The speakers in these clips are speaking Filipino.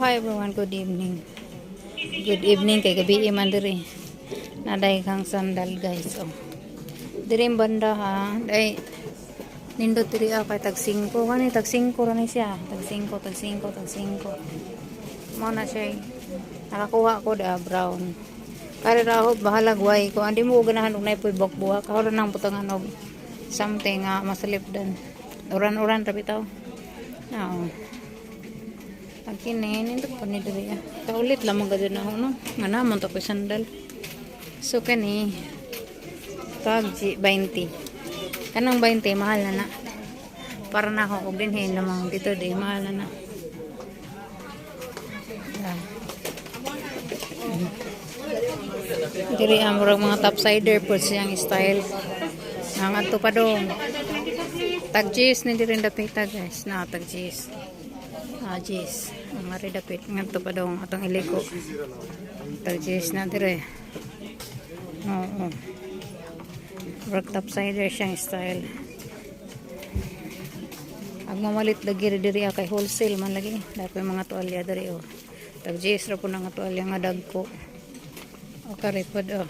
hi everyone, good evening. Good evening kay gabi man diri. Naday kang sandal guys. Oh. Diri banda ha. Day nindot diri kay tag 5 kani tag 5 ra ni siya. Tag 5, tag 5, tag 5. Mo na siya. Nakakuha ko da brown. Kare raho bahalag way ko andi mo ganahan og nay puy bukbuha ka nang putangan og something masalip dan. Uran-uran ra bitaw. Now. Kini nindot pa ni diri. Kaulit lamang gud na no. Nga namon to ko sandal. So kani tag 20. Kanang 20 mahal na na. Para na ako og dinhin lamang dito di mahal na na. Diri amurag mga topsider po siyang style. Ang ato pa dong. Tag cheese ni diri dapita guys. Na tag cheese. Cheese. Ang mari dapit ngadto pa dong atong iliko. Tag cheese na dire. Oo. Work topsider siyang style. Ang mamalit lagi diri kay wholesale man lagi. Dapat mga tuwalya diri oh. Tag cheese ra po nga tuwalya nga dagko. O karipod oh.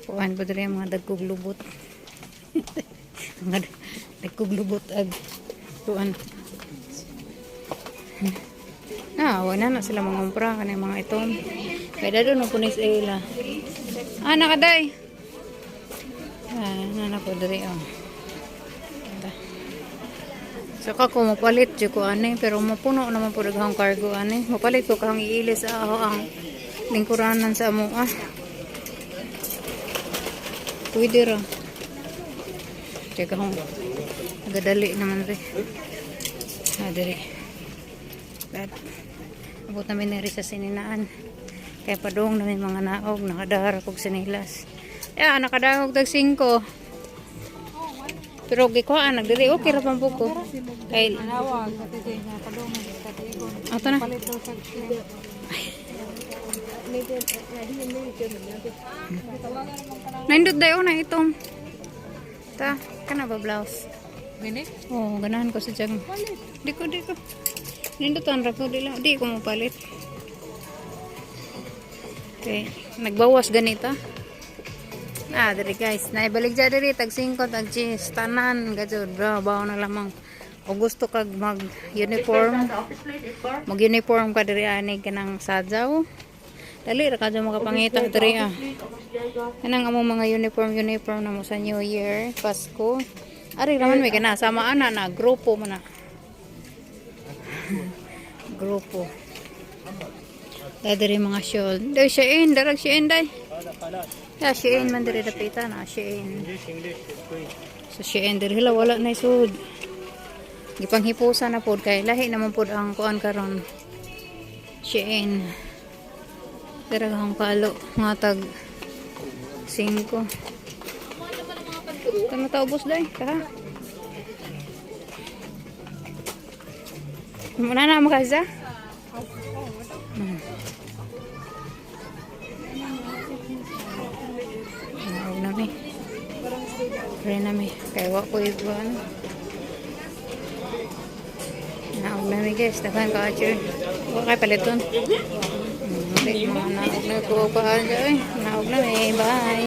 Kuan po diri mga dagkog lubot. Mga dagkog lubot ag kuan. Wala na sila mangumpra kanang mga itom. Kaya doon ang punis ila. Nakaday. Nana po diri oh. So kako mapalit jud ko ani pero mapuno naman po daghang cargo ani. Mapalit ko kang iilis ang lingkuranan sa amo Pwede ra. Teka hong nagadali naman rin. Diri. Abot namin na rin sa sininaan. Kaya padong namin mga naog. Nakadahar kog sinilas. Nakadahog tag 5. Pero gikuhaan nagdiri. Okay ra pang buko. Kay ato na. Nindot dayo na itong kana ba blouse? Gani? Oo, ganahan ko sa dyan. Di ko. Nindutan ra ko di ko mapalit. Okay, nagbawas ganita. Diri guys, naibalik dyan diri tag 5 tag 10 tanan gajud bro, bawo na lamang. O gusto kag mag-uniform. Mag-uniform ka diri ani kanang sadyaw. Dali ra kadto makapangita diri kanang among mga uniform na mo sa New Year, Pasko. Ari raman may kana sama ana na grupo man na. Grupo. Diri mga shawl. Dai Shein, darag Shein dai. Shein man diri dapita na Shein. So Shein diri wala na isud. Gipanghipusan na pod kay lahi naman pod ang kuan karon. Shein. Daragang palo nga tag 5. Kano taubos dai ka. Muna na mo kaza. Nami. Pray nami. Kaya wa ko ibuan. Naog nami guys. Dakan ka acher. Wa kay paliton. Naog na ko pa. Naog na. Bye.